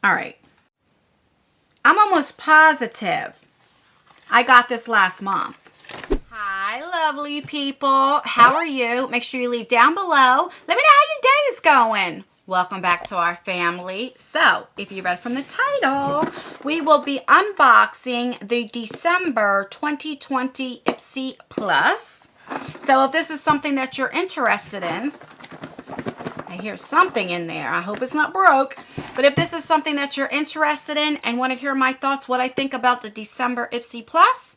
All right. I'm almost positive I got this last month. Hi, lovely people. How are you? Make sure you leave down below. Let me know how your day is going. Welcome back to our family. So, if you read from the title, we will be unboxing the December 2020 Ipsy Plus. So, if this is something that you're interested in, I hear something in there. I hope it's not broke. But if this is something that you're interested in and want to hear my thoughts, what I think about the December Ipsy Plus,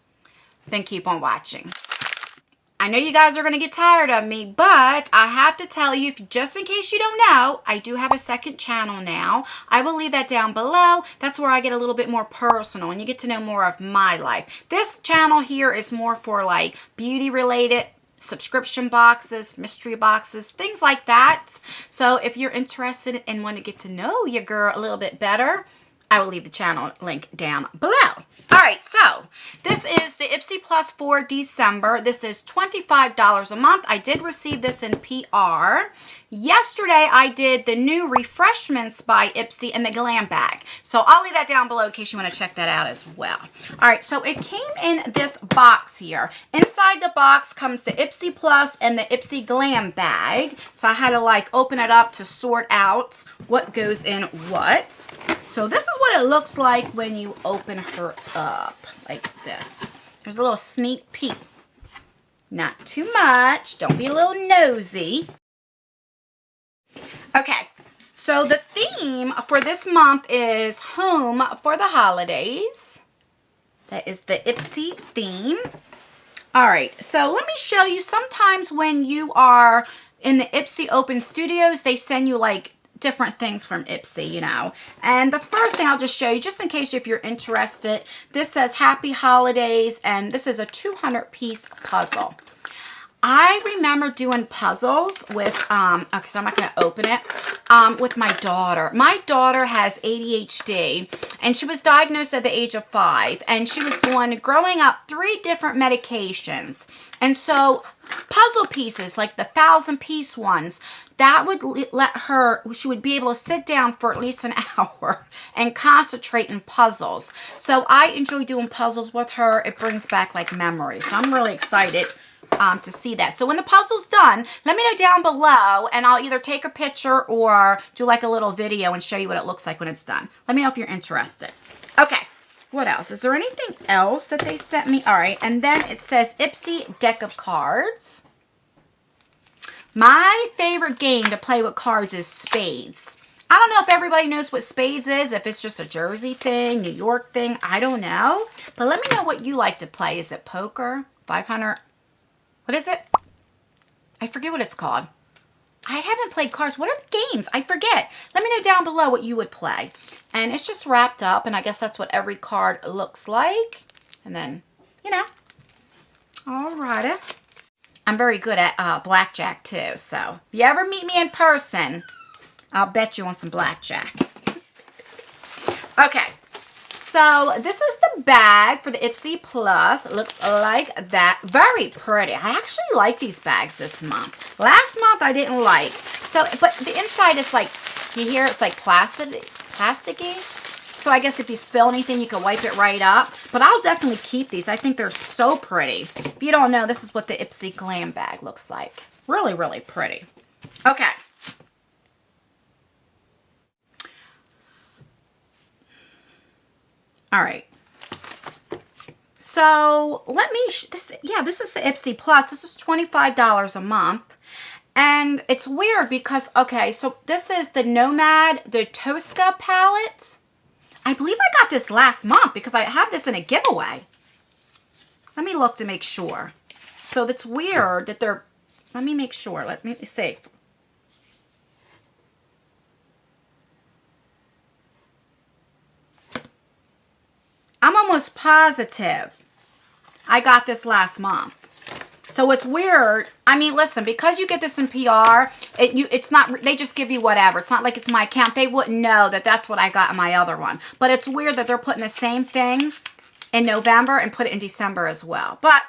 then keep on watching. I know you guys are going to get tired of me, but I have to tell you, just in case you don't know, I do have a second channel now. I will leave that down below. That's where I get a little bit more personal and you get to know more of my life. This channel here is more for like beauty related subscription boxes, mystery boxes, things like that. So if you're interested and want to get to know your girl a little bit better, I will leave the channel link down below. All right, so this is the Ipsy Plus for December. This is $25 a month. I did receive this in PR. Yesterday, I did the new Refreshments by Ipsy in the GLAM bag. So I'll leave that down below in case you want to check that out as well. All right, so it came in this box here. Inside the box comes the Ipsy Plus and the Ipsy GLAM bag. So I had to like open it up to sort out what goes in what. So this is what it looks like when you open her up like this. There's a little sneak peek. Not too much. Don't be a little nosy. Okay, so the theme for this month is home for the holidays. That is the Ipsy theme. All right, so let me show you. Sometimes when you are in the Ipsy Open Studios, they send you like different things from Ipsy, you know. And the first thing I'll just show you, just in case if you're interested, this says Happy Holidays, and this is a 200-piece puzzle. I remember doing puzzles with, okay, so I'm not going to open it, with my daughter. My daughter has ADHD, and she was diagnosed at the age of 5, and she was growing up 3 different medications. And so puzzle pieces, like the 1,000-piece ones, that would let her, she would be able to sit down for at least an hour and concentrate in puzzles. So I enjoy doing puzzles with her. It brings back like memories. So I'm really excited to see that. So when the puzzle's done, let me know down below and I'll either take a picture or do like a little video and show you what it looks like when it's done. Let me know if you're interested. Okay, what else? Is there anything else that they sent me? All right, and then it says Ipsy deck of cards. My favorite game to play with cards is spades. I don't know if everybody knows what spades is, if it's just a Jersey thing, New York thing, I don't know. But let me know what you like to play. Is it poker? 500? What is it? I forget what it's called. I haven't played cards. What are the games? I forget. Let me know down below what you would play. And it's just wrapped up, and I guess that's what every card looks like. And then, you know. Alrighty. I'm very good at blackjack, too. So, if you ever meet me in person, I'll bet you on some blackjack. Okay. So, this is the bag for the Ipsy Plus. It looks like that. Very pretty. I actually like these bags this month. Last month, I didn't like. So, but the inside is like, you hear it's like plasticky. So, I guess if you spill anything, you can wipe it right up. But I'll definitely keep these. I think they're so pretty. If you don't know, this is what the Ipsy GLAM bag looks like. Really, really pretty. Okay. All right. So let me, this is the Ipsy Plus. This is $25 a month. And it's weird because, okay, so this is the Nomad, the Tosca palette. I believe I got this last month because I have this in a giveaway. Let me look to make sure. So that's weird that they're, let me make sure. Let me see. I'm almost positive I got this last month. So it's weird. I mean, listen, because you get this in PR, it's not, they just give you whatever. It's not like it's my account. They wouldn't know that that's what I got in my other one. But it's weird that they're putting the same thing in November and put it in December as well. But,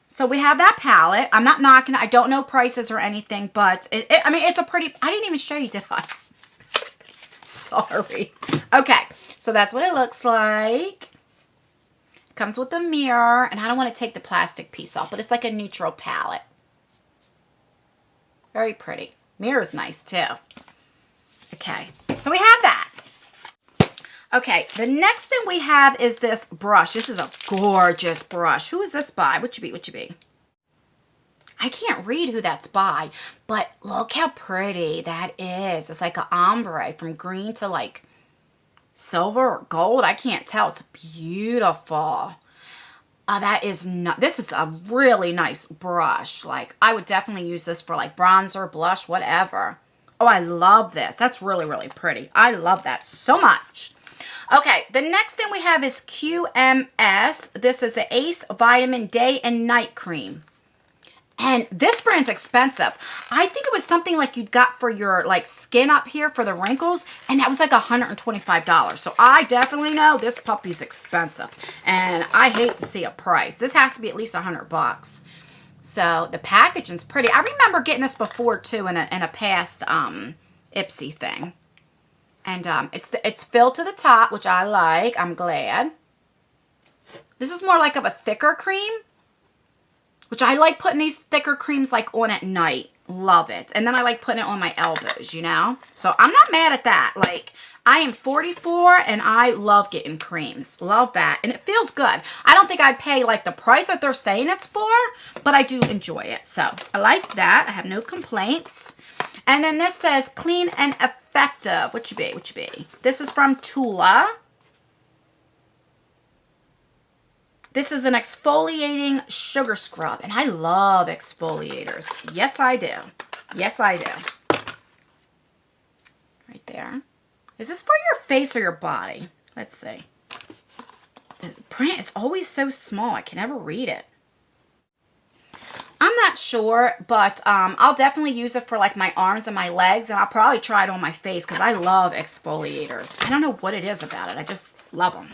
so we have that palette. I'm not knocking it. I don't know prices or anything, but I mean, it's a pretty, I didn't even show you, did I? Sorry. Okay, so that's what it looks like. Comes with a mirror, and I don't want to take the plastic piece off, but it's like a neutral palette. Very pretty. Mirror's nice too. Okay, so we have that. Okay, the next thing we have is this brush. This is a gorgeous brush. Who is this by? What you be? I can't read who that's by, but look how pretty that is. It's like an ombre from green to like silver or gold. I can't tell. It's beautiful. That is not, this is a really nice brush. Like, I would definitely use this for like bronzer, blush, whatever. Oh, I love this. That's really, really pretty. I love that so much. Okay, the next thing we have is QMS. This is the Ace Vitamin Day and Night Cream. And this brand's expensive. I think it was something like you'd got for your like skin up here for the wrinkles, and that was like $125. So I definitely know this puppy's expensive, and I hate to see a price. This has to be at least $100. So the packaging's pretty. I remember getting this before too in a past Ipsy thing, and it's filled to the top, which I like. I'm glad. This is more like of a thicker cream, which I like putting these thicker creams like on at night. Love it. And then I like putting it on my elbows, you know? So I'm not mad at that. Like, I am 44 and I love getting creams. Love that. And it feels good. I don't think I'd pay like the price that they're saying it's for, but I do enjoy it. So I like that. I have no complaints. And then this says clean and effective. What you be? This is from Tula. This is an exfoliating sugar scrub, and I love exfoliators. Yes, I do. Yes, I do. Right there. Is this for your face or your body? Let's see. This print is always so small. I can never read it. I'm not sure, but I'll definitely use it for like my arms and my legs, and I'll probably try it on my face because I love exfoliators. I don't know what it is about it. I just love them.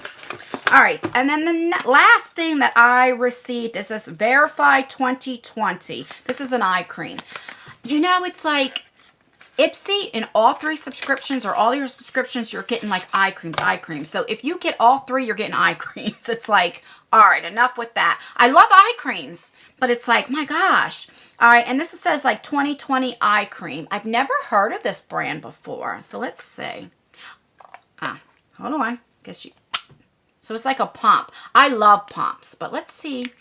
All right, and then the last thing that I received is this Verify 2020. This is an eye cream. You know, it's like Ipsy in all 3 subscriptions or all your subscriptions, you're getting like eye creams. So if you get all 3, you're getting eye creams. It's like, all right, enough with that. I love eye creams, but it's like, my gosh. All right, and this says like 2020 eye cream. I've never heard of this brand before. So let's see. Hold on. So it's like a pump. I love pumps, but let's see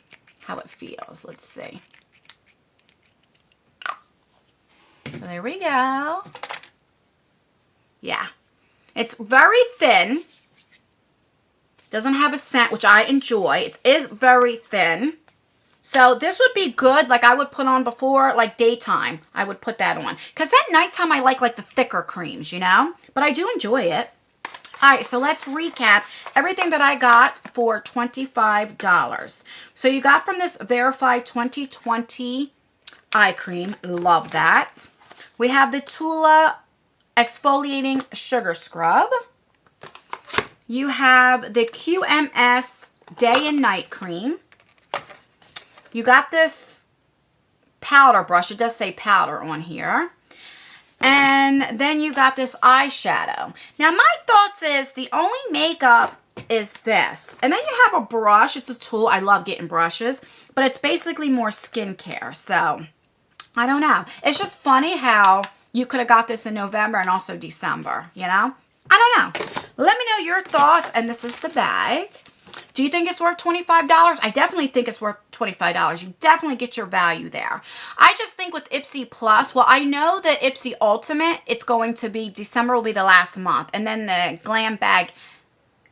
how it feels. Let's see. So there we go. Yeah. It's very thin. Doesn't have a scent, which I enjoy. It is very thin. So this would be good, like I would put on before, like daytime. I would put that on. Because at nighttime, I like the thicker creams, you know? But I do enjoy it. All right, so let's recap everything that I got for $25. So you got from this Verify 2020 eye cream. Love that. We have the Tula Exfoliating Sugar Scrub. You have the QMS Day and Night Cream. You got this powder brush. It does say powder on here. And then you got this eyeshadow. Now, my thoughts is the only makeup is this. And then you have a brush. It's a tool. I love getting brushes. But it's basically more skincare. So, I don't know. It's just funny how you could have got this in November and also December, you know? I don't know. Let me know your thoughts. And this is the bag. Do you think it's worth $25? I definitely think it's worth $25. You definitely get your value there. I just think with Ipsy Plus, well, I know that Ipsy Ultimate, it's going to be, December will be the last month. And then the GLAM bag,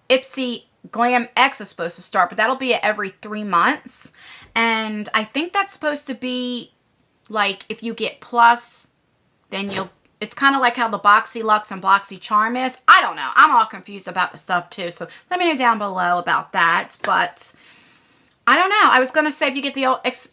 Ipsy GLAM X is supposed to start, but that'll be every 3 months. And I think that's supposed to be like if you get Plus, then you'll, it's kind of like how the Boxy Luxe and boxycharm is. I don't know. I'm all confused about the stuff too. So let me know down below about that. But I don't know. I was going to say if you get the let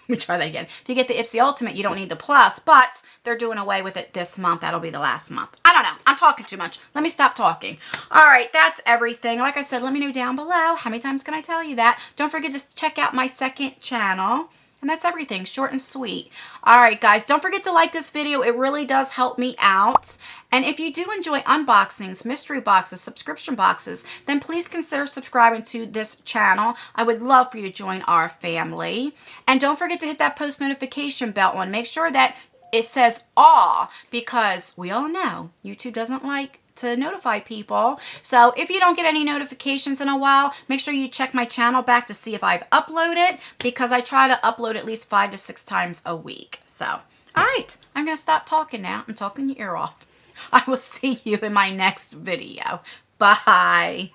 me try that again. If you get the Ipsy Ultimate, you don't need the Plus. But they're doing away with it this month. That'll be the last month. I don't know. I'm talking too much. Let me stop talking. All right. That's everything. Like I said, let me know down below. How many times can I tell you that? Don't forget to check out my second channel. And that's everything, short and sweet. All right, guys, don't forget to like this video. It really does help me out. And if you do enjoy unboxings, mystery boxes, subscription boxes, then please consider subscribing to this channel. I would love for you to join our family. And don't forget to hit that post notification bell on. Make sure that it says all, because we all know YouTube doesn't like to notify people. So if you don't get any notifications in a while, make sure you check my channel back to see if I've uploaded, because I try to upload at least 5 to 6 times a week. So, all right, I'm going to stop talking now. I'm talking your ear off. I will see you in my next video. Bye.